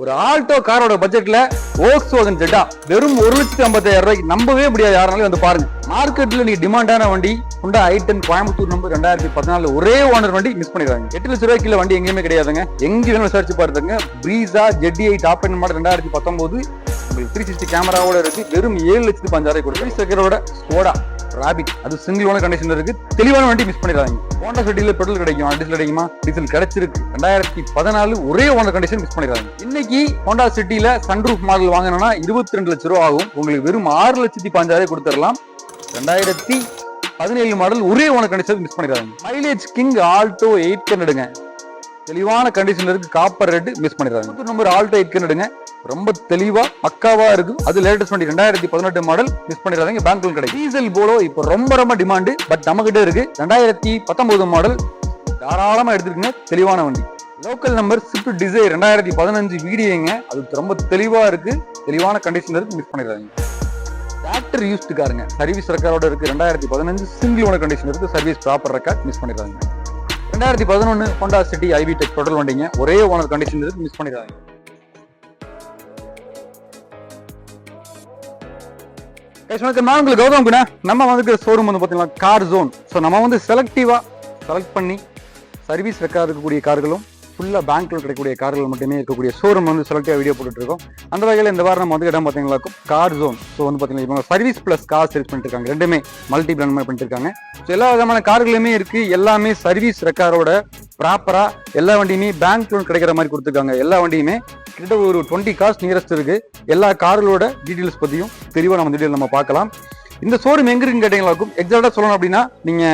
ஒரு ஆல்டோ காரோட பட்ஜெட்ல Volkswagen Jetta வெறும் 1,50,000 ரூபாய்க்கு நம்பவே முடியாது யாராலையும் வந்து பாருங்க. மார்க்கெட்ல நீங்க டிமாண்டான வண்டி Honda i10 கோயம்புத்தூர் நம்பர் 2014 ஒரே ஓனர் வண்டி மிஸ் பண்ணிடுறாங்க. 8 லட்சம் ரூபாய்க்கு கீழ வண்டி எங்கேயுமே கிடையாதுங்க. எங்க வேணும் விசாரிச்சு பாருங்க. Brezza ZDi top end model 2019 360 கேமராவோட இருக்கு. வெறும் 7,05,000 கொடுத்து செகரோட ஸ்கோடா ராபிட் அது சிங்கிள் ஓனர் கண்டிஷன்ல இருக்கு. தெளிவான வண்டி மிஸ் பண்ணிடுறாங்க. Honda Cityல பெட்ரோல் கிடைக்கும், டீசல் கிடைக்குமா? டீசல் கிடைச்சிருக்கு. 2014 ஒரே ஓனர் கண்டிஷன் மிஸ் பண்ணிடுறாங்க. இன்னைக்கு Honda Cityல சன்ரூஃப் மாடல் வாங்கினா 22 லட்சம் ரூபாய் ஆகும். உங்களுக்கு வெறும் 6,15,000 கொடுத்துடலாம். 2017 மாடல் ஒரே ஓனர் கண்டிஷன் மிஸ் பண்ணிடுறாங்க. மைலேஜ் கிங் ஆல்டோ 800ங்க தெளிவான கண்டிஷன்ல இருக்கு. காப்பர் ரெட் மிஸ் பண்ணிடுறாங்க. நம்பர் ஆல்டோ 800ங்க ரொம்ப தெளிவா பக்காவா இருக்கு. அது லேட்டஸ்ட் வண்டி 2018 மாடல் மிஸ் பண்ணிடுறாங்க. பேங்க் லோன் கிடைக்கும். டீசல் போலோ இப்போ ரொம்ப டிமாண்ட், பட் நம்ம கிட்ட இருக்கு. 2019 மாடல் தாராளமா எடுத்துருக்குங்க. தெளிவான வண்டி. Local number Swift desire 2015 வீடியோங்க. அது ரொம்ப தெளிவா இருக்கு. தெளிவான கண்டிஷன்ல இருக்கு. மிஸ் பண்ணிடுறாங்க. டிராக்டர் யூஸ்ட் காருங்க சர்வீஸ் ரெக்கார்டோட இருக்கு. 2015 சிங்கிள் ஓனர் கண்டிஷன் இருக்கு. சர்வீஸ் ப்ராப்பர் ரெக்கார்ட் மிஸ் பண்ணிடுறாங்க. 2011 Honda City IB Tech petrol வண்டிங்க ஒரே ஓனர் கண்டிஷன் இருக்கு. மிஸ் பண்ணிடுறாங்க. நான் உங்களுக்கு கௌதம் குணா. நம்ம வந்து ஷோரூம் வந்து பாத்தீங்கன்னா கார் ஜோன். ஸோ நம்ம வந்து செலக்டிவா செலக்ட் பண்ணி சர்வீஸ் ரெக்கார்ட் இருக்கக்கூடிய கார்களும் ஃபுல்லா பேங்க்ல கிடைக்கக்கூடிய கார்கள் மட்டுமே இருக்கக்கூடிய ஷோரூம் வந்து செலக்டிவா வீடியோ போட்டுட்டு இருக்கோம். அந்த வகையில் இந்த வாரம் நம்ம வந்து இடம் பார்த்தீங்கன்னா கார் ஜோன். ஸோ வந்து பாத்தீங்கன்னா இவங்க சர்வீஸ் பிளஸ் கார் சேல்ஸ் பண்ணிட்டு இருக்காங்க. ரெண்டுமே மல்டி பிராண்ட் பண்ணிட்டு இருக்காங்க. ஸோ எல்லா விதமான கார்களுமே இருக்கு. எல்லாமே சர்வீஸ் ரெக்கார்டோட ப்ராப்பரா எல்லா வண்டியுமே பேங்க் லோன் கிடைக்கிற மாதிரி கொடுத்துருக்காங்க. எல்லா வண்டியுமே கிட்ட ஒரு 20 கார்ஸ் நியரஸ்ட் இருக்கு. எல்லா கார்களோட டீடைல்ஸ் பத்தியும் தெளிவா நம்ம டீடைல் நம்ம பார்க்கலாம். இந்த ஷோரூம் எங்க இருக்குன்னு கேட்டீங்களாக்கும் எக்ஸாக்டா சொல்லணும் அப்படின்னா நீங்க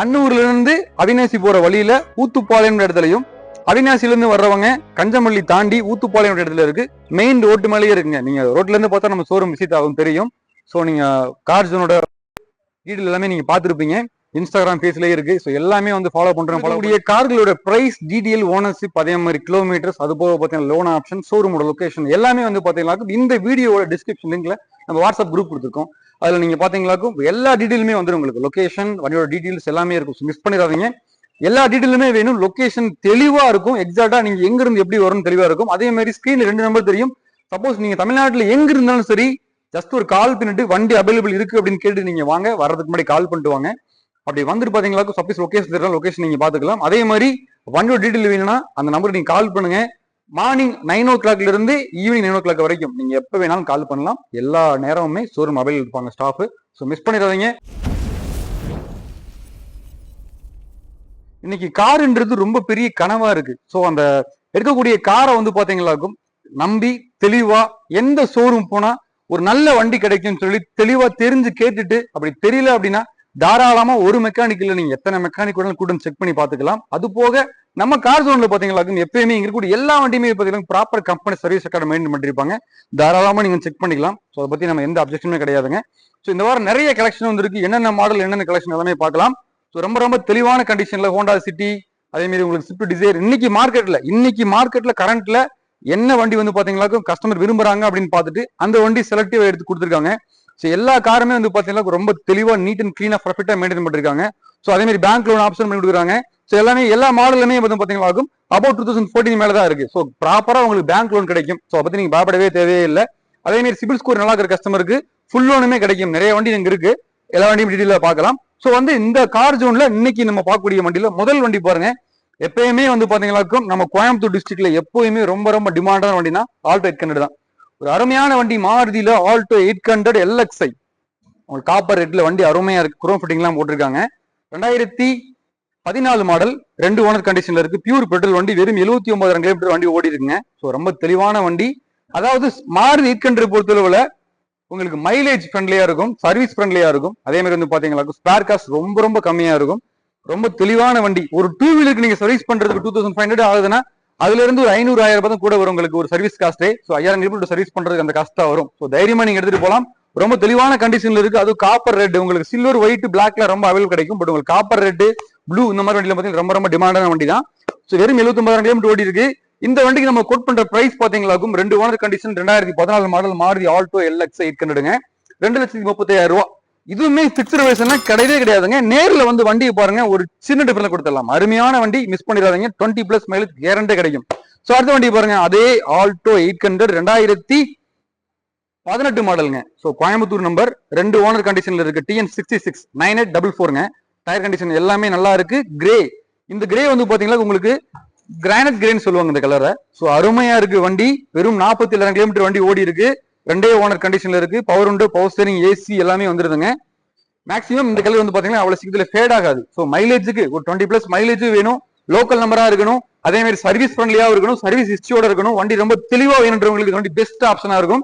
அன்னூர்ல இருந்து அவினாசி போற வழியில ஊத்துப்பாளையம் இடத்துலயும், அவினாசில இருந்து வர்றவங்க கஞ்சமல்லி தாண்டி ஊத்துப்பாளையம் இடத்துல இருக்கு. மெயின் ரோட்டு மேலேயே இருக்குங்க. நீங்க ரோட்ல இருந்து பார்த்தா நம்ம ஷோரூம் விசிட் ஆகும் தெரியும். ஸோ நீங்க கார் ஜோனோட டீடைல் எல்லாமே நீங்க பார்த்துருப்பீங்க. இன்ஸ்டாகிராம் பேஜ்லயே இருக்கு. ஸோ எல்லாமே வந்து ஃபாலோ பண்றோம். கார்களோட பிரைஸ், டீடைல், ஓனர்ஷிப், அதே மாதிரி கிலோமீட்டர்ஸ், அது போக பார்த்தீங்கன்னா லோன் ஆப்ஷன், ஷோரூமோட லொகேஷன் எல்லாமே வந்து பாத்தீங்கன்னா இந்த வீடியோட டிஸ்கிரிப்ஷன் லிங்க்ல நம்ம வாட்ஸ்அப் குரூப் கொடுத்துருக்கோம். அதுல நீங்க பாத்தீங்களாக்கும் எல்லா டீடைலுமே வந்துடும். உங்களுக்கு லொகேஷன், வண்டியோட டீடைல்ஸ் எல்லாமே இருக்கும். மிஸ் பண்ணிடாதீங்க. எல்லா டீடைலுமே வேணும். லொகேஷன் தெளிவா இருக்கும். எக்ஸாக்டா நீங்க எங்க இருந்து எப்படி வரும்னு தெளிவா இருக்கும். அதே மாதிரி ஸ்கிரீன்ல 2 நம்பர் தெரியும். சப்போஸ் நீங்க தமிழ்நாட்டுல எங்க இருந்தாலும் சரி, ஜஸ்ட் ஒரு கால் பண்ணிட்டு வண்டி அவைலபிள் இருக்கு அப்படின்னு கேட்டு நீங்க வாங்க. வர்றதுக்கு முன்னாடி கால் பண்ணிட்டு வாங்க. அப்படி வந்துட்டு பாத்தீங்களா சப்போஸ் லொகேஷன் தெரியல, லொகேஷன் நீங்க பாத்துக்கலாம். அதே மாதிரி வண்டியோட டீடைல் வேணும்னா அந்த நம்பருக்கு நீங்க கால் பண்ணுங்க. மார்னிங் 9 o'clock இருந்து ஈவினிங் 9 o'clock வரைக்கும் நீங்க எப்ப வேணாலும் கால் பண்ணலாம். எல்லா நேரமுமே ஷோரூம் அவைலபிள் இருப்பாங்க ஸ்டாஃப். ஸோ மிஸ் பண்ணிடாதீங்க. இன்னைக்கு காருன்றது ரொம்ப பெரிய கனவா இருக்கு. ஸோ அந்த எடுக்கக்கூடிய காரை வந்து பாத்தீங்களாக்கும் நம்பி தெளிவா எந்த ஷோரூம் போனா ஒரு நல்ல வண்டி கிடைக்கும்னு சொல்லி தெளிவா தெரிஞ்சு கேட்டுட்டு, அப்படி தெரியல அப்படின்னா தாராளமா ஒரு மெக்கானிக்கல்ல நீங்க எத்தனை மெக்கானிக் கூட செக் பண்ணி பாத்துக்கலாம். அது போக நம்ம கார் ஜோன்ல பாத்தீங்களா எப்பயுமே இங்க இருக்கக்கூடிய எல்லா வண்டியுமே பாத்தீங்கன்னா proper company service record maintain பண்ணிருப்பாங்க. தாராளமா நீங்க செக் பண்ணிக்கலாம். ஸோ அதை பத்தி நம்ம எந்த அப்ஜெக்ஷனுமே கிடையாதுங்க. ஸோ இந்த வாரம் நிறைய கலெக்ஷன் வந்துருக்கு. என்னென்ன மாடல், என்னென்ன கலெக்ஷன் எல்லாமே பார்க்கலாம். ஸோ ரொம்ப தெளிவான கண்டிஷன்ல Honda City, அதே மாதிரி உங்களுக்கு ஸ்விஃப்ட் டிசைர் இன்னைக்கு மார்க்கெட்ல கரண்ட்ல என்ன வண்டி வந்து பாத்தீங்களா கஸ்டமர் விரும்புறாங்க அப்படின்னு பார்த்துட்டு அந்த வண்டி செலக்டிவா எடுத்து கொடுத்துருக்காங்க. ஸோ எல்லா காருமே வந்து பாத்தீங்கன்னா ரொம்ப தெளிவா நீட் அண்ட் கிளீனா பர்ஃபெக்டா மெயின்டைன் பண்ணிருக்காங்க. ஸோ அதே மாதிரி பேங்க் லோன் ஆப்ஷன் பண்ணி கொடுக்குறாங்க. ஸோ எல்லா மாடலுமே வந்து பாத்தீங்கன்னா அபவுட் 2014 மேலதான் இருக்கு. ஸோ ப்ராப்பரா உங்களுக்கு பேங்க் லோன் கிடைக்கும். ஸோ அதை பத்தி நீங்க பயப்படவே தேவையே இல்லை. அதே மாதிரி சிபில் ஸ்கோர் நல்லா இருக்கிற கஸ்டமருக்கு ஃபுல் லோனுமே கிடைக்கும். நிறைய வண்டி இங்க இருக்கு. எல்லா வண்டியும் டீடைலா பார்க்கலாம். ஸோ வந்து இந்த கார் ஜோன்ல இன்னைக்கு நம்ம பார்க்கக்கூடிய வண்டியில முதல் வண்டி பாருங்க. எப்பயுமே வந்து பாத்தீங்கன்னாக்கும் நம்ம கோயம்புத்தூர் டிஸ்ட்ரிக்ட்ல எப்பயுமே ரொம்ப டிமாண்டான வண்டினா ஆல்டோ 800 தான். ஒரு அருமையான வண்டி மாருதியில ஆல்டோ 800 LXi. உங்களுக்கு காப்பர் ரெட்ல வண்டி அருமையா இருக்கு. குரோம் ஃபிட்டிங் எல்லாம் போட்டிருக்காங்க. 2014 மாடல் 2 ஓனர் கண்டிஷன்ல இருக்கு. பியூர் பெட்ரோல் வண்டி. வெறும் 79,000 கிலோமீட்டர் வண்டி ஓடி இருக்குங்க. ஸோ ரொம்ப தெளிவான வண்டி. அதாவது மாருதி 800 பொறுத்தளவுல உங்களுக்கு மைலேஜ் ஃப்ரெண்ட்லியா இருக்கும், சர்வீஸ் ஃப்ரெண்ட்லியா இருக்கும். அதே மாதிரி வந்து பாத்தீங்கன்னா ஸ்பேர் காஸ்ட் ரொம்ப கம்மியா இருக்கும். ரொம்ப தெளிவான வண்டி. ஒரு 2 வீலருக்கு நீங்க சர்வீஸ் பண்றதுக்கு 2500 ஆகுதுன்னா அதுல இருந்து ஒரு 500-1000 ரூபாய் கூட வரும் உங்களுக்கு ஒரு சர்வீஸ் காஸ்டே. ஸோ 5000 கிலோமீட்டர் சர்வீஸ் பண்றதுக்கு அந்த காஸ்ட் தான் வரும். ஸோ தைரியமா நீங்க எடுத்துட்டு போலாம். ரொம்ப தெளிவான கண்டிஷன்ல இருக்கு. அது காப்பர் ரெட். உங்களுக்கு சில்வர், ஒயிட், பிளாக்ல ரொம்ப அவைலபிள் கிடைக்கும். பட் உங்களுக்கு காப்பர் ரெட், ப்ளூ இந்த மாதிரி வண்டியில பாத்தீங்கன்னா ரொம்ப டிமாண்டான வண்டி தான். ஸோ வெறும் 79,000 கிலோமீட்டர் ஓடி இருக்கு. இந்த வண்டிக்கு நம்ம கோட் பண்ற பிரைஸ் பாத்தீங்களாக்கும் 2 owner condition 2014 model Maruti Alto LXi 800ங்க 2,35,000 ரூபாய். இதுவுமே பிக்சர் வேர்ஷன் கிடையவே கிடையாதுங்க. நேர்ல வந்து வண்டியை பாருங்க, ஒரு சின்ன டிஃபரன்ஸ் கொடுத்துடலாம். அருமையான வண்டி, மிஸ் பண்ணிடாதீங்க. 20+ மைலேஜ் கேரண்டே கிடைக்கும். சோ அடுத்த வண்டி பாருங்க, அதே ஆல்டோ 800 2018 மாடலுங்க. சோ கோயம்புத்தூர் நம்பர், 2 ஓனர் கண்டிஷன்ல இருக்கு. TN66 9844ங்க. டயர் கண்டிஷன் எல்லாமே நல்லா இருக்கு. கிரே, இந்த கிரே வந்து பாத்தீங்கன்னா உங்களுக்கு கிரானைட் கிரேன்னு சொல்லுவாங்க இந்த கலரை. சோ அருமையா இருக்கு வண்டி. வெறும் 47,000 கிலோமீட்டர் வண்டி ஓடி இருக்கு. 2 ஓனர் கண்டிஷன்ல இருக்கு. பவர் உண்டு, பவர் ஸ்டீரிங், ஏசி எல்லாமே வந்துருதுங்க. மேக்ஸிமம் இந்த கலர் வந்து பாத்தீங்கன்னா அவ்வளவு சீக்கிரத்துல ஃபேட் ஆகாது. சோ மைலேஜுக்கு ஒரு 20+ மைலேஜ் வேணும். லோக்கல் நம்பரா இருக்கணும். அதே மாதிரி சர்வீஸ் ஃப்ரெண்ட்லியா இருக்கணும். சர்வீஸ் ஹிஸ்டரியோட இருக்கணும். வண்டி ரொம்ப தெளிவா வேணுன்றவங்களுக்கு வண்டி பெஸ்ட் ஆப்ஷனா இருக்கும்.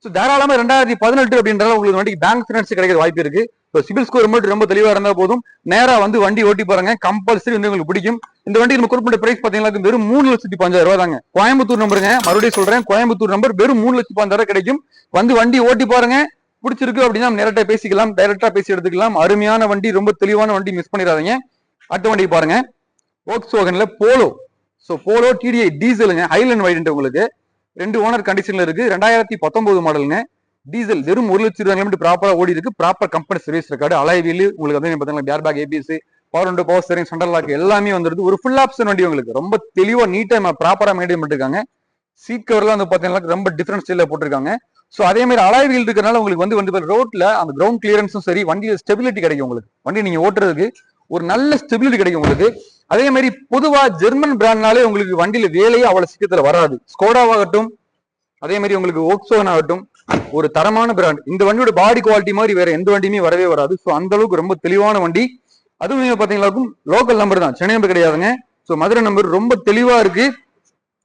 ஸோ தாராளமா 2018 அப்படின்றால உங்களுக்கு வண்டிக்கு பேங்க் ஃபினான்ஸ் கிடைக்கிற வாய்ப்பு இருக்கு. ஸோ சிபில் ஸ்கோர் மட்டும் ரொம்ப தெளிவா இருந்தா போதும். நேரா வந்து வண்டி ஓட்டி பாருங்க, கம்பல்சரி வந்து உங்களுக்கு பிடிக்கும். இந்த வண்டி நம்ம குறிப்பிட்ட பிரைஸ் பாத்தீங்கன்னா வெறும் 3,05,000 தாங்க. கோயம்புத்தூர் நம்பருங்க, மறுபடியும் சொல்றேன், கோயம்புத்தூர் நம்பர். வெறும் 3,05,000 கிடைக்கும். வந்து வண்டி ஓட்டி பாருங்க, பிடிச்சிருக்கு அப்படின்னா நேரட்டா பேசிக்கலாம், டைரக்டா பேசி எடுத்துக்கலாம். அருமையான வண்டி, ரொம்ப தெளிவான வண்டி, மிஸ் பண்ணிடாதீங்க. அடுத்த வண்டி பாருங்க, வோக்ஸ்வாகன்ல போலோ. ஸோ போலோ TDI டீசலுங்க, ஹைலண்ட் வைட் உங்களுக்கு. 2 ஓனர் கண்டிஷன்ல இருக்கு. 2019 மாடலுங்க. டீசல், வெறும் 1,00,000 கிலோமீட்டர் ப்ராப்பரா ஓடி இருக்கு. Proper company service record, alloy wheel உங்களுக்கு வந்து பாத்தீங்கன்னா ஏர் பேக், ABS, பவர் உண்டு, பவர் ஸ்டீரிங், சென்ட்ரல் லாக் எல்லாமே வந்துருது. ஒரு ஃபுல் ஆப்ஷன் வண்டி உங்களுக்கு. ரொம்ப தெளிவா நீட்டா ப்ராப்பரா மெயின்டைன் பண்ணிருக்காங்க. சீட் கவர்லாம் வந்து பாத்தீங்கன்னா ரொம்ப டிஃபரன்ஸ் ஸ்டைல போட்டிருக்காங்க. சோ அதே மாதிரி அலாய் வீல் இருக்கிறனால உங்களுக்கு வந்து ரோட்ல அந்த கிரவுண்ட் கிளியரன்ஸும் சரி, வண்டியில ஸ்டெபிலிட்டி கிடைக்கும் உங்களுக்கு. வண்டி நீங்க ஓட்டுறதுக்கு ஒரு நல்ல ஸ்டெபிலிட்டி கிடைக்கும் உங்களுக்கு. அதே மாதிரி பொதுவா ஜெர்மன் பிராண்ட்னாலே உங்களுக்கு வண்டியில வேலையே அவ்வளவு சீக்கிரத்துல வராது. ஸ்கோடாவாகட்டும், அதே மாதிரி உங்களுக்கு வோக்ஸ்வாகன் ஆகட்டும், ஒரு தரமான பிராண்ட். இந்த வண்டியோட பாடி குவாலிட்டி மாதிரி வேற எந்த வண்டியுமே வரவே வராது. ஸோ அந்த அளவுக்கு ரொம்ப தெளிவான வண்டி. அதுவும் பாத்தீங்கன்னா லோக்கல் நம்பர் தான், சென்னை நம்பர் கிடையாதுங்க. So Madurai number. ரொம்ப தெளிவா இருக்கு.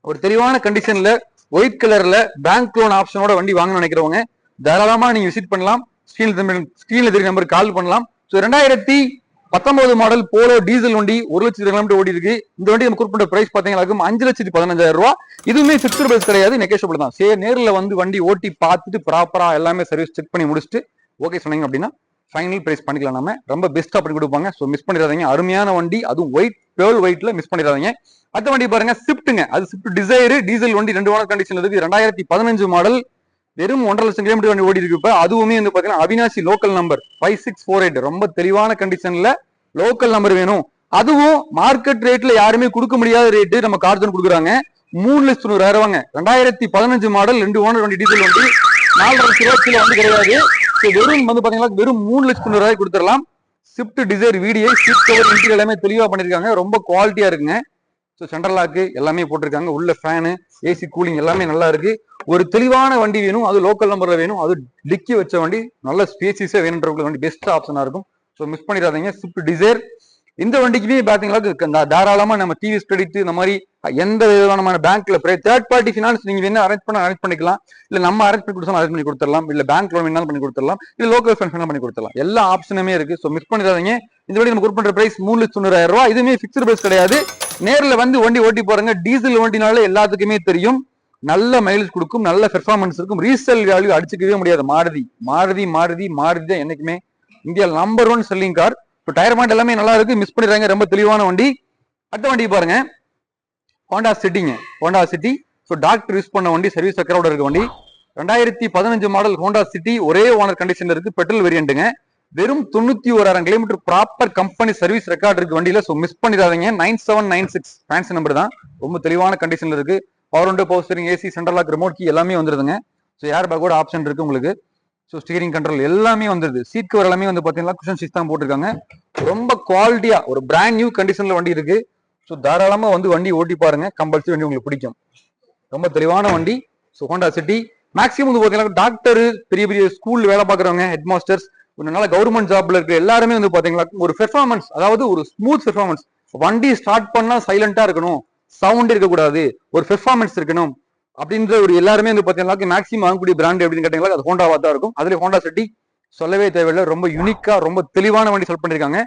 ஒரு தெளிவான கண்டிஷன்ல ஒயிட் கலர்ல பேங்க் லோன் ஆப்ஷனோட வண்டி வாங்க நினைக்கிறவங்க தாராளமா நீங்க விசிட் பண்ணலாம். ஸ்கிரீன்ல தெரிய நம்பருக்கு கால் பண்ணலாம். ஸோ 2019 மாடல் போலோ டீசல் வண்டி, 1,00,000 கிலோமீட்டர் ஓடி இருக்கு. இந்த வண்டி நம்ம குறிப்பிட்ட பிரைஸ் பாத்தீங்கன்னா 5,15,000 ரூபாய். இதுவுமே பிக்ஸ்டு பிரைஸ் கிடையாது, நெகோஷியபிள் தான். சரி, நேரில் வந்து வண்டி ஓட்டி பார்த்துட்டு ப்ராப்பரா எல்லாமே சர்வீஸ் செக் பண்ணி முடிச்சுட்டு ஓகே சொன்னீங்க அப்படின்னா ஃபைனல் பிரைஸ் பண்ணிக்கலாம். நம்ம ரொம்ப பெஸ்டா பண்ணி கொடுப்பாங்க. ஸோ மிஸ் பண்ணிடாதீங்க. அருமையான வண்டி, அதுவும் ஒயிட், பேர்ல் ஒயிட்ல மிஸ் பண்ணிடாதீங்க. அடுத்த வண்டி பாருங்க, ஸ்விஃப்ட்டுங்க. அது ஸ்விஃப்ட் டிசைர் டீசல் வண்டி, 2 ஓனர் கண்டிஷன்ல இருக்கு. 2015 மாடல், வெறும் 1,50,000 கிலோமீட்டர் வண்டி ஓடி இருக்கு. இப்ப அதுவுமே வந்து பாத்தீங்கன்னா அவினாசி லோக்கல் நம்பர் 5648. ரொம்ப தெளிவான கண்டிஷன்ல லோக்கல் நம்பர் வேணும். அதுவும் மார்க்கெட் ரேட்ல யாருமே கொடுக்க முடியாத ரேட்டு நம்ம கார்ஜன் கொடுக்குறாங்க. 3,90,000. 2015 மாடல், 2 ஓனர் வண்டி, டீசல் வண்டி, 4,50,000 வந்து கிடையாது. வெறும் வந்து பாத்தீங்கன்னா வெறும் 3,90,000 கொடுத்துடலாம். Swift Dzire VDI, seat cover, interior எல்லாமே தெளிவா பண்ணிருக்காங்க. ரொம்ப குவாலிட்டியா இருக்குங்க. ஸோ சென்ட்ரல் லாக்கு எல்லாமே போட்டிருக்காங்க. உள்ள ஃபேனு, ஏசி, கூலிங் எல்லாமே நல்லா இருக்கு. ஒரு தெளிவான வண்டி வேணும், அது லோக்கல் நம்பர்ல வேணும், அது டிக்கி வச்ச வண்டி, நல்ல ஸ்பேசிஸா வேணுன்ற வண்டி பெஸ்ட் ஆப்ஷனா இருக்கும். ஸோ மிஸ் பண்ணிடாதீங்க. Swift desire. இந்த வண்டிக்குமே பாத்தீங்கன்னா தாராளமா நம்ம டிவிஎஸ் கிரெடிட் இந்த மாதிரி எந்த விதமான பேங்க்ல தேர்ட் பார்ட்டி ஃபினான்ஸ் நீங்க வேணா அரேஞ்ச் பண்ணிக்கலாம். இல்ல நம்ம அரேஞ்ச் பண்ணி கொடுத்தா அரேஞ்ச் பண்ணி கொடுத்துடலாம். இல்ல பேங்க் லோன் வேணாலும் பண்ணி கொடுத்துடலாம். இல்ல லோக்கல் ஃபைனான்ஸ் பண்ணி கொடுத்துடலாம். எல்லா ஆப்ஷனுமே இருக்கு. ஸோ மிஸ் பண்ணிடாதீங்க. இந்த வண்டி நம்ம குறிப்பிட்ட பிரைஸ் 3,90,000 ரூபாய். இதுவுமே பிக்ஸ்டு பிரைஸ் கிடையாது. நேர்ல வந்து வண்டி ஓட்டி பாருங்க. டீசல் வண்டினால எல்லாத்துக்குமே தெரியும், நல்ல மைலேஜ் கொடுக்கும், நல்ல பெர்ஃபார்மன்ஸ் இருக்கும். ரீசேல் வேல்யூ அடிச்சுக்கவே முடியாது. மாருதி தான் என்னைக்குமே இந்தியாவில் நம்பர் 1 செல்லிங் கார். டயர் மாட் எல்லாமே நல்லா இருக்கு. மிஸ் பண்ணிடுறாங்க. ரொம்ப தெளிவான வண்டி. அடுத்த வண்டி பாருங்க, ஹோண்டா சிட்டிங்க. Honda City. So doctor use பண்ண வண்டி, சர்வீஸ் ரெக்கார்டோட இருக்க வண்டி. 2015 மாடல் ஹோண்டா சிட்டி, ஒரே ஓனர் கண்டிஷன்ல இருக்கு. பெட்ரோல் வேரியண்ட்டுங்க. வெறும் 91,000 kilometre proper company service record இருக்கு வண்டியில. ஸோ மிஸ் பண்ணிடாதீங்க. 9796 ஃபேன்சி நம்பர் தான். ரொம்ப தெளிவான கண்டிஷன்ல இருக்கு. பவர் உண்டு, power steering, AC, central lock, remote key எல்லாமே வந்துருதுங்க. ஸோ ஏர் பேக்கோட ஆப்ஷன் இருக்கு உங்களுக்கு. ஸோ ஸ்டீரிங் கண்ட்ரோல் எல்லாமே வந்துருது. சீட் கவர் எல்லாமே வந்து பாத்தீங்கன்னா குஷன் சீட் தான் போட்டிருக்காங்க. ரொம்ப குவாலிட்டியா ஒரு பிராண்ட் நியூ கண்டிஷன்ல வண்டி இருக்கு. ஸோ தாராளமா வந்து வண்டி ஓட்டி பாருங்க, கம்பல்சரி வண்டி உங்களுக்கு பிடிக்கும். ரொம்ப தெளிவான வண்டி. So Honda city. மேக்ஸிமம் வந்து பாத்தீங்கன்னா டாக்டர், பெரிய பெரிய ஸ்கூல் வேலை பார்க்குறவங்க, ஹெட் மாஸ்டர்ஸ், ஒரு நல்ல கவர்மெண்ட் ஜாப்ல இருக்க எல்லாருமே வந்து பாத்தீங்கன்னா ஒரு பெர்ஃபார்மன்ஸ், அதாவது ஒரு ஸ்மூத் பெர்ஃபார்மன்ஸ். வண்டி ஸ்டார்ட் பண்ணா சைலண்டா இருக்கணும், சவுண்ட் இருக்கக்கூடாது, ஒரு பெர்ஃபார்மன்ஸ் இருக்கணும் அப்படின்ற ஒரு எல்லாருமே வந்து பாத்தீங்கன்னா மேக்ஸிமம் வாங்கக்கூடிய பிராண்ட் அப்படின்னு கேட்டீங்களா அது ஹோண்டாவா தான் இருக்கும். அதுல ஹோண்டா சிட்டி சொல்லவே தேவையில்லை. ரொம்ப யூனிக்கா, ரொம்ப தெளிவான வண்டி செலக்ட் பண்ணிருக்காங்க.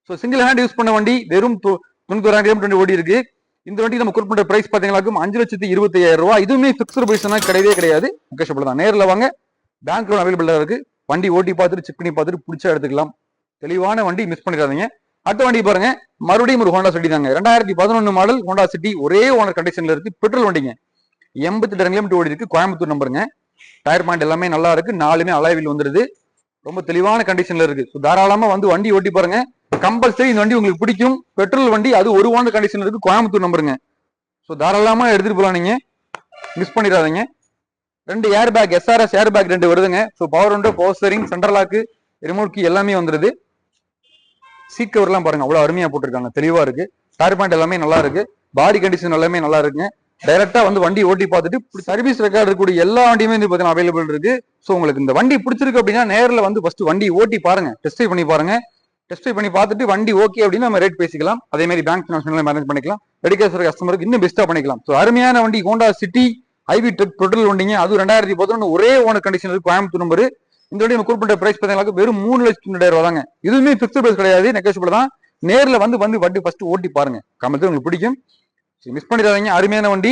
ஸோ சிங்கிள் ஹேண்ட் யூஸ் பண்ண வண்டி, வெறும் 91,000 கிலோமீட்டர் ஓடி இருக்கு. இந்த வண்டி நம்ம குறிப்பிட்ட பிரைஸ் பாத்தீங்கன்னா 5,25,000 ரூபாய். இதுவுமே பிக்ஸ்டு பிரைஸ் கிடையவே கிடையாது, நெகோஷியபிள் தான். நேரில் வாங்க, பேங்க் லோன் அவைலபிளா இருக்கு. வண்டி ஓட்டி பார்த்துட்டு செக் பண்ணி பார்த்துட்டு பிடிச்சா எடுத்துக்கலாம். தெளிவான வண்டி, மிஸ் பண்ணிடாதீங்க. அடுத்த வண்டி பாருங்க, மறுபடியும் ஒரு ஹோண்டா சிட்டி தாங்க. 2011 மாடல் ஹோண்டா சிட்டி, ஒரே ஓனர் கண்டிஷன்ல இருக்கு. பெட்ரோல் வண்டிங்க. 82 கிலோமீட்டர் ஓடி இருக்கு. கோயம்புத்தூர் நம்பருங்க. டயர் பாயிண்ட் எல்லாமே நல்லா இருக்கு. 4மே அலாய் வீல் வந்துருது. ரொம்ப தெளிவான கண்டிஷன்ல இருக்கு. ஸோ தாராளமா வந்து வண்டி ஓட்டி பாருங்க. கம்பல்சரி இந்த வண்டி உங்களுக்கு பிடிக்கும். பெட்ரோல் வண்டி, அது ஒரு ஓனர் கண்டிஷன்ல இருக்கு. கோயம்புத்தூர் நம்பருங்க. ஸோ தாராளமா எடுத்துட்டு போலாம், நீங்க மிஸ் பண்ணிடாதீங்க. 2 air bag, SRS air bag 2 வருதுங்க. So power window, power steering, central lock, remote key எல்லாமே வந்துருது. சீட் கவர் எல்லாம் பாருங்க, அவ்வளவு அருமையா போட்டிருக்காங்க, தெளிவா இருக்கு. டயர் பாயிண்ட் எல்லாமே நல்லா இருக்கு. பாடி கண்டிஷன் எல்லாமே நல்லா இருக்குங்க. டைரக்டா வந்து வண்டி ஓட்டி பார்த்துட்டு சர்வீஸ் ரெக்கார்டு இருக்கக்கூடிய எல்லா வண்டியுமே வந்து பாத்தீங்கன்னா அவைலபிள் இருக்கு. ஸோ உங்களுக்கு இந்த வண்டி பிடிச்சிருக்கு அப்படின்னா நேரில் வந்து ஃபர்ஸ்ட் வண்டி ஓட்டி பாருங்க, டெஸ்ட் ட்ரைவ் பண்ணி பாருங்க. டெஸ்ட் ட்ரைவ் பண்ணி பார்த்துட்டு வண்டி ஓகே அப்படின்னு நம்ம ரேட் பேசிக்கலாம். அதே மாதிரி பேங்க் ஃபினான்ஸ் அரேஞ்ச் பண்ணிக்கலாம். டெடிகேஷன் கஸ்டமருக்கு இன்னும் பெஸ்ட்டா பண்ணிக்கலாம். ஸோ அருமையான வண்டி ஹோண்டா சிட்டி ஐவி ட்ரக் பெட்ரோல் வண்டிங்க. அது 2011 ஒரே ஓனர் கண்டிஷன் இருக்கு, கோயம்புத்தூர் நம்பர். இந்த வண்டி நம்ம குறிப்பிட்ட பிரைஸ் பார்த்தீங்கன்னா வெறும் 3,92,000 தாங்க. இதுவுமே பிக்ஸ்ட் பிரைஸ் கிடையாது, நெகோஷியபிள் தான். நேரில் வந்து வண்டி ஃபர்ஸ்ட் ஓட்டி பாருங்க, கம்பல்சரி உங்களுக்கு பிடிக்கும். மிஸ் பண்ணிடாதீங்க. அருமையான வண்டி,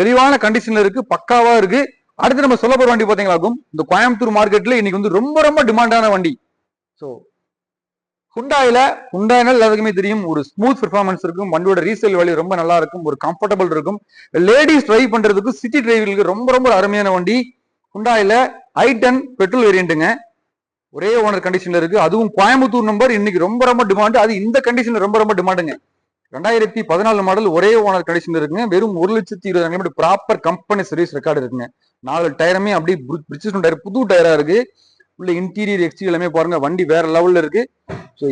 தெளிவான கண்டிஷன்ல இருக்கு, பக்காவா இருக்கு. அடுத்து நம்ம சொல்ல போற வண்டி பாத்தீங்களாக்கும், இந்த கோயம்புத்தூர் மார்க்கெட்ல இன்னைக்கு வந்து ரொம்ப ரொம்ப டிமாண்டான வண்டி. ஸோ ஹுண்டாயில எல்லாருக்குமே தெரியும், ஒரு ஸ்மூத் பெர்ஃபார்மன்ஸ் இருக்கும், வண்டியோட ரீசேல் வேல்யூ ரொம்ப நல்லா இருக்கும், ஒரு கம்ஃபர்டபுள் இருக்கும். லேடிஸ் டிரைவ் பண்றதுக்கு, சிட்டி டிரைவர்களுக்கு ரொம்ப ரொம்ப அருமையான வண்டி. ஹுண்டாயில i10 பெட்ரோல் வேரியண்ட்டுங்க. ஒரே ஓனர் கண்டிஷன்ல இருக்கு, அதுவும் கோயம்புத்தூர் நம்பர். இன்னைக்கு ரொம்ப ரொம்ப டிமாண்ட், அது இந்த கண்டிஷன்ல ரொம்ப ரொம்ப டிமாண்டுங்க. 2014 மாடல், ஒரே ஓனர் கண்டிஷன் இருக்குங்க. வெறும் 1,20,000 ப்ராப்பர் கம்பெனி சர்வீஸ் ரெக்கார்டு இருக்குங்க. 4 டயருமே அப்படியே பிரிட்ஜஸ் டயர், புது டயரா இருக்கு. உள்ள இன்டீரியர் எக்ஸ்டீரியர் எல்லாமே பாருங்க, வண்டி வேற லெவல்ல இருக்கு. ஸோ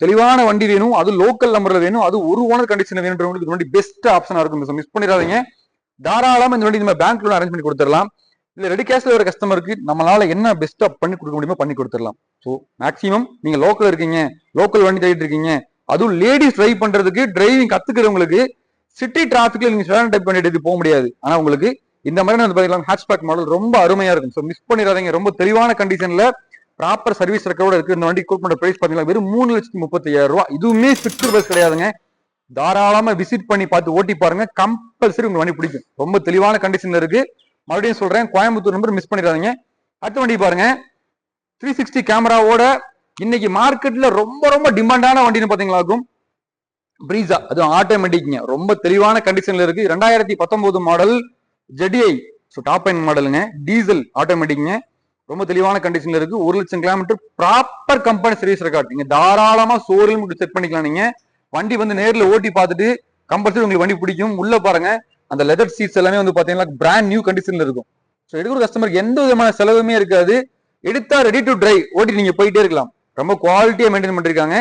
தெளிவான வண்டி வேணும், அது லோக்கல் நம்பர்ல வேணும், அது ஒரு ஓனர் கண்டிஷன் வேணுன்றவங்களுக்கு இந்த வண்டி பெஸ்ட் ஆப்ஷனா இருக்கும். மிஸ் பண்ணிடாதீங்க. தாராளமா இந்த வண்டி நம்ம பேங்க் லோன் அரேஞ்ச் பண்ணி கொடுத்துடலாம். இல்ல ரெடி கேஷ்ல வர கஸ்டமருக்கு நம்மளால என்ன பெஸ்ட்டா பண்ணி கொடுக்க முடியுமோ பண்ணி கொடுத்துடலாம். ஸோ மேக்ஸிமம் நீங்க லோக்கல் இருக்கீங்க, லோக்கல் வண்டி தேடிட்டு இருக்கீங்க, அதுவும் லேடிஸ் டிரைவ் பண்றதுக்கு, டிரைவிங் கத்துக்கிறவங்களுக்கு சிட்டி டிராபிக்ல நீங்க சேனல் டைப் பண்ணிட்டு போக முடியாது. ஆனா உங்களுக்கு இந்த மாதிரி வந்து பாத்தீங்கன்னா ஹேட்ச்பேக் மாடல் ரொம்ப அருமையா இருக்கும். ஸோ மிஸ் பண்ணிடாதீங்க. ரொம்ப தெளிவான கண்டிஷன்ல ப்ராப்பர் சர்வீஸ் ரெக்கார்டோட இருக்கு. இந்த வண்டி கூப்பிட்ட பிரைஸ் பாத்தீங்கன்னா வெறும் 3,35,000 இதுவுமே ஃபிக்ஸ்ட் பிரைஸ் கிடையாதுங்க. தாராளமா விசிட் பண்ணி பார்த்து ஓட்டி பாருங்க, கம்பல்சரி உங்க வண்டி பிடிக்கும். ரொம்ப தெளிவான கண்டிஷன்ல இருக்கு. மறுபடியும் சொல்றேன், கோயம்புத்தூர் நம்பர், மிஸ் பண்ணிடாதீங்க. அடுத்த வண்டி பாருங்க, 360 கேமராவோட இன்னைக்கு மார்க்கெட்ல ரொம்ப ரொம்ப டிமாண்டான வண்டின்னு பாத்தீங்களாக்கும் பிரீசா. அது ஆட்டோமேட்டிக்ங்க, ரொம்ப தெளிவான கண்டிஷன்ல இருக்கு. 2019 மாடல் ஜெடிஐ, டாப் எண்ட் மாடலுங்க, டீசல் ஆட்டோமேட்டிக்ங்க. ரொம்ப தெளிவான கண்டிஷன்ல இருக்கு. 1,00,000 kilometre proper company service record. நீங்க தாராளமா ஷோரூம் செக் பண்ணிக்கலாம். நீங்க வண்டி வந்து நேர்ல ஓட்டி பார்த்துட்டு கம்பல்சரி உங்களுக்கு வண்டி பிடிக்கும். உள்ள பாருங்க, அந்த லெதர் சீட்ஸ் எல்லாமே வந்து பாத்தீங்கன்னா பிராண்ட் நியூ கண்டிஷன்ல இருக்கும். ஸோ எடுக்கிற கஸ்டமருக்கு எந்த விதமான செலவுமே இருக்காது. எடுத்தா ரெடி டு டிரைவ் ஓட்டி நீங்க போயிட்டே இருக்கலாம். ரொம்ப குவாலிட்டியா மெயின்டைன் பண்ணிருக்காங்க.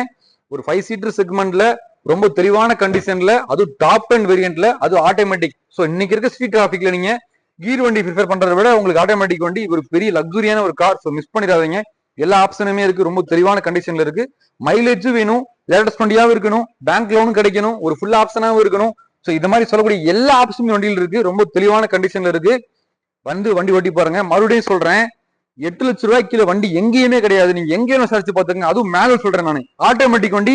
ஒரு 5 சீட்டர் செக்மெண்ட்ல ரொம்ப தெளிவான கண்டிஷன்ல, அது டாப் அண்ட் வேரியன்ட்ல, அது ஆட்டோமேட்டிக். ஸோ இன்னைக்கு இருக்க ஸ்ட்ரீட் டிராபிக்ல நீங்க கீர் வண்டி ப்ரிஃபர் பண்றதை விட உங்களுக்கு ஆட்டோமேட்டிக் வண்டி ஒரு பெரிய லக்ஸுரியான ஒரு கார். ஸோ மிஸ் பண்ணிடாதீங்க. எல்லா ஆப்ஷனுமே இருக்கு, ரொம்ப தெளிவான கண்டிஷன்ல இருக்கு. மைலேஜும் வேணும், லேட்டஸ்ட் வண்டியாவும் இருக்கணும், பேங்க் லோனும் கிடைக்கணும், ஒரு ஃபுல் ஆப்ஷனாவும் இருக்கணும். ஸோ இந்த மாதிரி சொல்லக்கூடிய எல்லா ஆப்ஷனும் வண்டியில் இருக்கு. ரொம்ப தெளிவான கண்டிஷன்ல இருக்கு. வந்து வண்டி ஓட்டி பாருங்க. மறுபடியும் சொல்றேன், 8 லட்சம் ரூபாய்க்கு கீழே வண்டி எங்கேயுமே கிடையாது. நீங்க எங்கேயும் விசாரிச்சு பாத்துக்கங்க. அதுவும் மேனுவல் சொல்றேன் நான். ஆட்டோமேட்டிக் வண்டி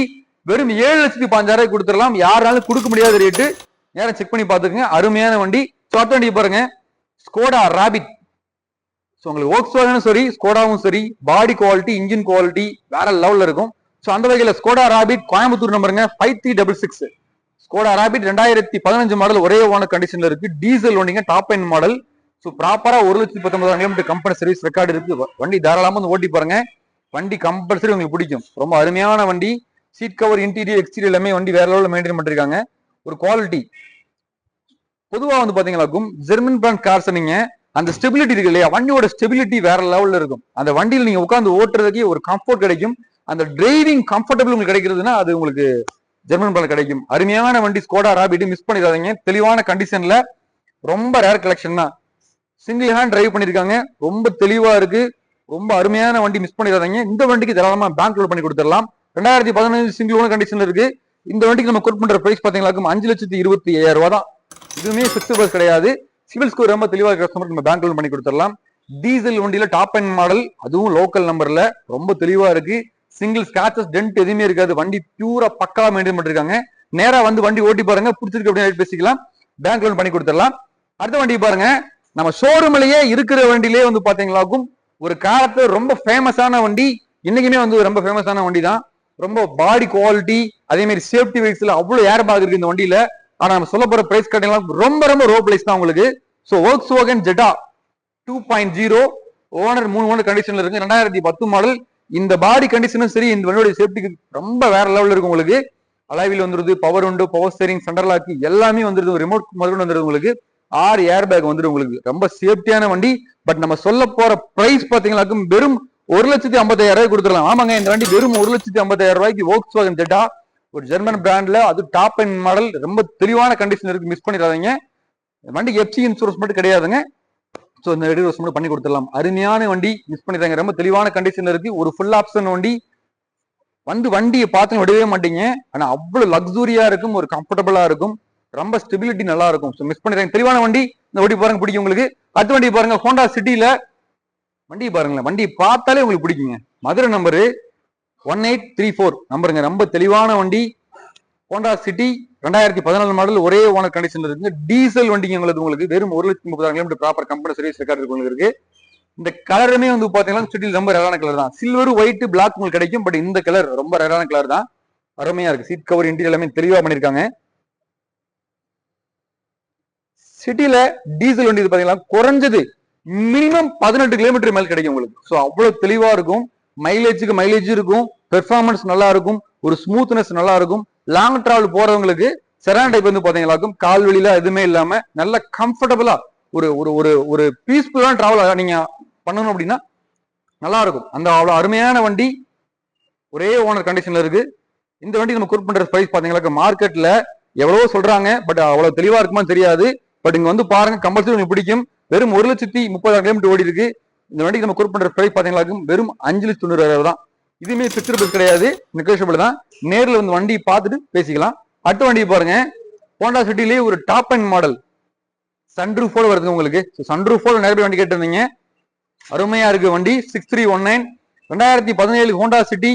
வெறும் 7,15,000 கொடுத்துடலாம். யாராலும் கொடுக்க முடியாத ரேட்டு. நேரம் செக் பண்ணி பாத்துக்கங்க. அருமையான வண்டி. வண்டி பாருங்க, ஸ்கோடா ராபிட். உங்களுக்கு வோக்ஸ்வாகனும் சரி, ஸ்கோடாவும் சரி, பாடி குவாலிட்டி, இன்ஜின் குவாலிட்டி வேற லெவல்ல இருக்கும். ஸோ அந்த வகையில ஸ்கோடா ராபிட் கோயம்புத்தூர் நம்பருங்க 5366. ஸ்கோடா ராபிட் 2015 மாடல், ஒரே ஓனர் கண்டிஷன்ல இருக்கு. டீசல் வண்டிங்க, டாப் எண்ட் மாடல். ஸோ ப்ராப்பரா 1,19,000 கிலோமீட்டர் கம்பெனி சர்வீஸ் ரெக்கார்டு இருக்கு. வண்டி தாராளமா வந்து ஓட்டி பாருங்க. வண்டி கம்பல்சரி உங்களுக்கு பிடிக்கும். ரொம்ப அருமையான வண்டி. சீட் கவர், இன்டீரியர், எக்ஸ்டீரியர் எல்லாமே வண்டி வேற லெவலில் மெயின்டைன் பண்ணிருக்காங்க. ஒரு குவாலிட்டி. பொதுவா வந்து பாத்தீங்கன்னாக்கும் ஜெர்மன் பிராண்ட் கார்ஸ் நீங்க அந்த ஸ்டெபிலிட்டி இருக்கு இல்லையா, வண்டியோட ஸ்டெபிலிட்டி வேற லெவல்ல இருக்கும். அந்த வண்டியில் நீங்க உட்காந்து ஓட்டுறதுக்கு ஒரு கம்ஃபர்ட் கிடைக்கும். அந்த டிரைவிங் கம்ஃபர்டபிள் உங்களுக்கு கிடைக்கிறதுனா அது உங்களுக்கு ஜெர்மன் பிராண்ட் கிடைக்கும். அருமையான வண்டி ஸ்கோடா ராபிட், மிஸ் பண்ணிடாதீங்க. தெளிவான கண்டிஷன்ல, ரொம்ப ரேர் கலெக்ஷன் தான். சிங்கிள் ஹேண்ட் டிரைவ் பண்ணிருக்காங்க, ரொம்ப தெளிவா இருக்கு. ரொம்ப அருமையான வண்டி, மிஸ் பண்ணிடாதீங்க. இந்த வண்டிக்கு தாராளமா பேங்க் லோன் பண்ணி கொடுத்துடலாம். 2015 சிங்கிள் ஓனர் கண்டிஷன்ல இருக்கு. இந்த வண்டிக்கு நம்ம கோட் பண்ற பிரைஸ் பாத்தீங்கன்னா 5,25,000 தான். இதுவுமே பிக்ஸ்ட் பிரைஸ் கிடையாது. சிவில் ஸ்கோர் ரொம்ப தெளிவா கஸ்டமர் நம்ம பேங்க் லோன் பண்ணி கொடுத்துடலாம். டீசல் வண்டியில டாப் எண்ட் மாடல், அதுவும் லோக்கல் நம்பர்ல, ரொம்ப தெளிவா இருக்கு. சிங்கிள் ஸ்கிராச்சஸ், டென்ட் எதுவுமே இருக்காது. வண்டி பியூரா பக்காவா மெயின்டைன் பண்ணிருக்காங்க. நேரா வந்து வண்டி ஓட்டி பாருங்க, பிடிச்சிருக்கு அப்படின்னு பேசிக்கலாம், பேங்க் லோன் பண்ணி கொடுத்துடலாம். அடுத்த வண்டி பாருங்க, நம்ம ஷோரூம்லயே இருக்கிற வண்டியிலே வந்து பாத்தீங்களாக்கும் ஒரு காலத்துல ரொம்ப ஃபேமஸான வண்டி, இன்னைக்குமே வந்து ரொம்ப ஃபேமஸான வண்டி தான். ரொம்ப பாடி குவாலிட்டி, அதே மாதிரி சேஃப்டி வைஸ்ல அவ்வளவு ஏர் பேக் இருக்கு இந்த வண்டியில. ஆனா நம்ம சொல்ல போற பிரைஸ் கேட்டீங்கன்னா ரொம்ப ரொம்ப ரோ பிரைஸ் தான் உங்களுக்கு. So Volkswagen Jetta 2.0 owner 3 owner கண்டிஷன்ல இருக்கு. 2010 மாடல். இந்த பாடி கண்டிஷனும் சரி, இந்த வண்டியோட சேஃப்டிக்கு ரொம்ப வேற லெவல்ல இருக்கும் உங்களுக்கு. அலாவில் வந்துருது, பவர் உண்டு, பவர் ஸ்டீரிங், சென்டர் லாக் எல்லாமே வந்துருது, ரிமோட் முதல்ல வந்துருது உங்களுக்கு. 6 ஏர் பேக் வந்துடும் உங்களுக்கு. ரொம்ப சேஃப்டியான வண்டி. பட் நம்ம சொல்ல போற பிரைஸ் பாத்தீங்கன்னாக்கும் வெறும் 1,55,000 கொடுத்துடலாம். ஆமாங்க, இந்த வண்டி வெறும் 1,55,000 Volkswagen Jetta, ஒரு ஜெர்மன் பிராண்ட்ல, அது டாப் எண்ட் மாடல், ரொம்ப தெளிவான கண்டிஷன் இருக்கு, மிஸ் பண்ணிடாதீங்க. வண்டிக்கு எஃப்சி இன்சூரன்ஸ் மட்டும் கிடையாதுங்க. ஸோ இந்த ரெடியூஸ் மட்டும் பண்ணி கொடுத்துடலாம். அருமையான வண்டி, மிஸ் பண்ணிடுறாங்க. ரொம்ப தெளிவான கண்டிஷன்ல இருக்கு. ஒரு ஃபுல் ஆப்ஷன் வண்டி. வண்டியை பார்த்து விடவே மாட்டீங்க. ஆனா அவ்வளவு லக்ஸூரியா இருக்கும், ஒரு கம்ஃபர்டபுளா இருக்கும், ரொம்ப ஸ்டெபிலிட்டி நல்லா இருக்கும். ஸோ மிஸ் பண்ணிடுறாங்க. தெளிவான வண்டி. இந்த வண்டி பாருங்க, பிடிக்கும் உங்களுக்கு. அடுத்த வண்டி பாருங்க, ஹோண்டா சிட்டில வண்டி பாருங்களேன். வண்டி பார்த்தாலே உங்களுக்கு பிடிக்குங்க. மதுரை நம்பரு 1834 நம்பருங்க. ரொம்ப தெளிவான வண்டி. ஹோண்டா சிட்டி 2014 மாடல், ஒரே ஓனர் கண்டிஷன்ல இருக்குங்க. டீசல் வண்டிங்க உங்களுக்கு. வெறும் 1,30,000 kilometre proper company service record உங்களுக்கு இருக்கு. இந்த கலருமே வந்து பாத்தீங்கன்னா சிட்டியில் ரொம்ப ரேரான கலர் தான். சில்வர், ஒயிட், பிளாக் உங்களுக்கு கிடைக்கும். பட் இந்த கலர் ரொம்ப ரேரான கலர் தான். அருமையா இருக்கு. சீட் கவர், இன்டீரியர் எல்லாமே தெளிவா பண்ணிருக்காங்க. சிட்டில டீசல் வண்டி பாத்தீங்கன்னா குறைஞ்சது மினிமம் 18 கிலோமீட்டர் மேல் கிடைக்கும் உங்களுக்கு. ஸோ அவ்வளவு தெளிவா இருக்கும். மைலேஜுக்கு மைலேஜ் இருக்கும், பெர்ஃபார்மன்ஸ் நல்லா இருக்கும், ஒரு ஸ்மூத்னஸ் நல்லா இருக்கும். லாங் டிராவல் போறவங்களுக்கு செரான் டைப் வந்து பாத்தீங்கன்னாக்கும் கால் வழியில எதுவுமே இல்லாம நல்ல கம்ஃபர்டபுளா ஒரு ஒரு ஒரு ஒரு பீஸ்ஃபுல்லான டிராவல் நீங்க பண்ணணும் அப்படின்னா நல்லா இருக்கும். அந்த அவ்வளவு அருமையான வண்டி, ஒரே ஓனர் கண்டிஷன்ல இருக்கு. இந்த வண்டி நம்ம கோட் பண்ற பிரைஸ் பாத்தீங்கன்னா மார்க்கெட்ல எவ்வளவோ சொல்றாங்க, பட் அவ்வளவு தெளிவா இருக்குமான்னு தெரியாது. பட் இங்க வந்து பாருங்க, கம்பல்சரி உங்களுக்கு பிடிக்கும். வெறும் 1,30,000 கிலோமீட்டர் ஓடி இருக்கு. இந்த வண்டிக்கு நம்ம கோட் பண்ற பிரைஸ் பாத்தீங்கன்னா வெறும் 5,90,000 தான். இதுவுமே பிக்சர் பிரைஸ் கிடையாது, நெகோஷியபிள் தான். நேரில் வந்து வண்டி பார்த்துட்டு பேசிக்கலாம். அடுத்த வண்டி பாருங்க, ஹோண்டா சிட்டிலேயே ஒரு டாப் அண்ட் மாடல், சன்ரூஃபோட வருது உங்களுக்கு. சன்ரூஃபோட நிறைய வண்டி கேட்டிருந்தீங்க. அருமையா இருக்கு வண்டி. 6319 2017 ஹோண்டா சிட்டி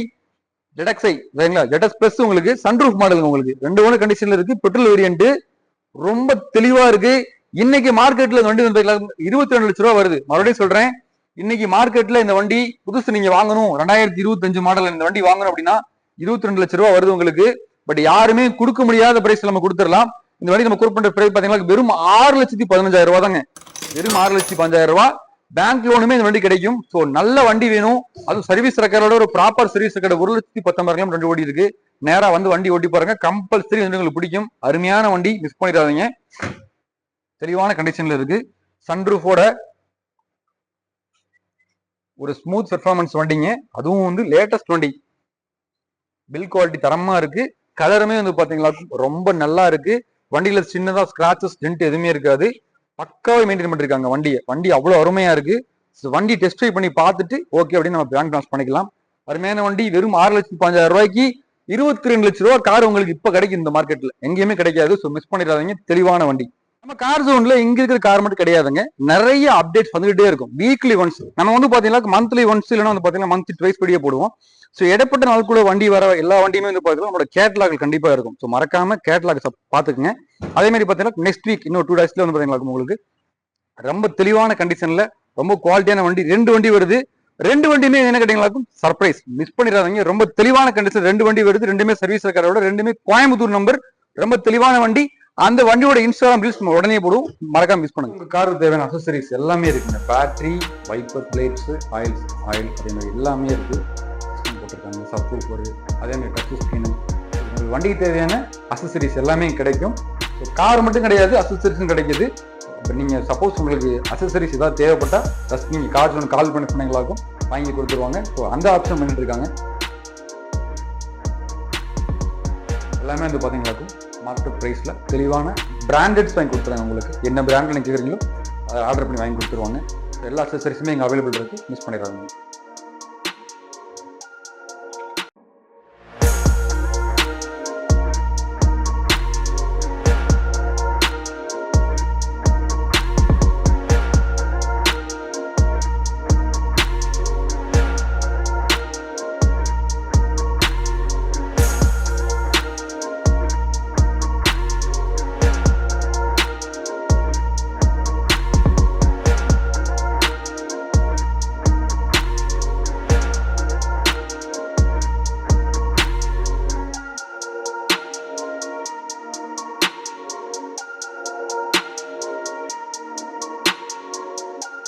ஜெடக்ஸை, சரிங்களா? ஜெடஸ் பிளஸ் உங்களுக்கு சன்ரூஃப் மாடல் உங்களுக்கு. 2 ஓனர் கண்டிஷன்ல இருக்கு. பெட்ரோல் வேரியன்ட், ரொம்ப தெளிவா இருக்கு. இன்னைக்கு மார்க்கெட்ல இந்த வண்டி 22 லட்ச ரூபா வருது. மறுபடியும் சொல்றேன், இன்னைக்கு மார்க்கெட்ல இந்த வண்டி புதுசு நீங்க வாங்கணும், 2025 மாடல் இந்த வண்டி வாங்கணும் அப்படின்னா 22 லட்ச ரூபா வருது உங்களுக்கு. பட் யாருமே கொடுக்க முடியாத பிரைஸ் நம்ம கொடுத்துடலாம். இந்த வண்டி நம்ம கோட் பண்ற பிரைஸ் பாத்தீங்கன்னா வெறும் 6,15,000 தாங்க. வெறும் 6,15,000. பேங்க் லோனுமே இந்த வண்டி கிடைக்கும். ஸோ நல்ல வண்டி வேணும், அதுவும் சர்வீஸ் ரெக்கார்டோட ஒரு ப்ராப்பர் சர்வீஸ் ரெக்கார்டு. 1,19,000 வண்டி ஓடி இருக்கு. நேரா வந்து வண்டி ஓட்டி பாருங்க, கம்பல்சரி வந்து உங்களுக்கு பிடிக்கும். அருமையான வண்டி, மிஸ் பண்ணிடாதீங்க. தெளிவான கண்டிஷன்ல இருக்கு. சன்ரூஃபோட ஒரு ஸ்மூத் பெர்ஃபார்மன்ஸ் வண்டிங்க. அதுவும் வந்து லேட்டஸ்ட் வண்டி. பில் குவாலிட்டி தரமா இருக்கு. கலருமே வந்து பாத்தீங்களா ரொம்ப நல்லா இருக்கு. வண்டியில சின்னதா ஸ்கிராச்சஸ், டென்ட் எதுவுமே இருக்காது. பக்காவை மெயின்டைன் பண்ணிருக்காங்க வண்டி அவ்வளவு அருமையா இருக்கு. வண்டி டெஸ்ட் ட்ரைவ் பண்ணி பார்த்துட்டு ஓகே அப்படின்னு நம்ம பேங்க் ட்ரான்ஸ் பண்ணிக்கலாம். அருமையான வண்டி. வெறும் 6,15,000 22 லட்ச ரூபா கார் உங்களுக்கு இப்ப கிடைக்கும். இந்த மார்க்கெட்ல எங்கேயுமே கிடைக்காது. ஸோ மிஸ் பண்ணிடாதீங்க. தெளிவான வண்டி. நம்ம கார் ஜோன்ல இங்க இருக்கிற கார் மட்டும் கிடையாதுங்க, நிறைய அப்டேட்ஸ் வந்துகிட்டே இருக்கும். வீக்லி ஒன்ஸ் நம்ம வந்து பாத்தீங்கன்னா மந்த்லி ஒன்ஸ் இல்லைன்னா வந்து பாத்தீங்கன்னா மந்த்லி ட்வைஸ் படியே போடுவோம். ஸோ இடப்பட்ட நாளுக்குள்ள வண்டி வர எல்லா வண்டியுமே வந்து பாத்தீங்கன்னா நம்மளோட கேட்லாக் கண்டிப்பா இருக்கும். ஸோ மறக்காம கேட்லாக் பாத்துக்குங்க. அதே மாதிரி பாத்தீங்கன்னா நெக்ஸ்ட் வீக் இன்னும் 2 டேஸ்ல வந்து பாத்தீங்கன்னா உங்களுக்கு ரொம்ப தெளிவான கண்டிஷன்ல ரொம்ப குவாலிட்டியான வண்டி 2 வண்டி வருது. 2 வண்டியுமே என்ன கேட்டீங்களாக்கும் சர்ப்ரைஸ், மிஸ் பண்ணிடாதீங்க. ரொம்ப தெளிவான கண்டிஷன் 2 வண்டி வருது. 2மே சர்வீஸ் ரெக்கார்டோட, 2மே கோயம்புத்தூர் நம்பர். ரொம்ப தெளிவான வண்டி. அந்த வண்டியோட இன்ஸ்டாகிராம் ரீல்ஸ் நம்ம உடனே போடுவோம், மறக்காம மிஸ் பண்ணுங்க. காருக்கு தேவையான அக்சசரிஸ் எல்லாமே இருக்குங்க. பேட்டரி, வைப்பர் பிளேட்ஸ், ஆயில் அதே மாதிரி எல்லாமே இருக்கு. போட்டிருக்காங்க சப்வூஃபர், அதே மாதிரி டச் ஸ்கிரீன், வண்டிக்கு தேவையான அக்சசரிஸ் எல்லாமே கிடைக்கும். கார் மட்டும் கிடையாது, அக்சசரிஸும் கிடைக்குது. இப்போ நீங்கள் சப்போஸ் உங்களுக்கு அக்சசரிஸ் ஏதாவது தேவைப்பட்டா ஜஸ்ட் நீங்கள் கால் பண்ணி சொன்னீங்களாக்கும் வாங்கி கொடுத்துருவாங்க. ஸோ அந்த ஆப்ஷன் பண்ணிட்டு இருக்காங்க. எல்லாமே வந்து பார்த்தீங்களாக்கும் மார்க்கெட் ப்ரைஸில் தெளிவான பிராண்டட்ஸ் வாங்கி கொடுத்துருவாங்க. உங்களுக்கு என்ன பிராண்டில் நீங்கள் கேட்குறீங்களோ அதை ஆர்டர் பண்ணி வாங்கி கொடுத்துருவாங்க. எல்லா அக்சசரிஸுமே இங்கே அவைலபிள் இருக்குது, மிஸ் பண்ணிடுறாங்க.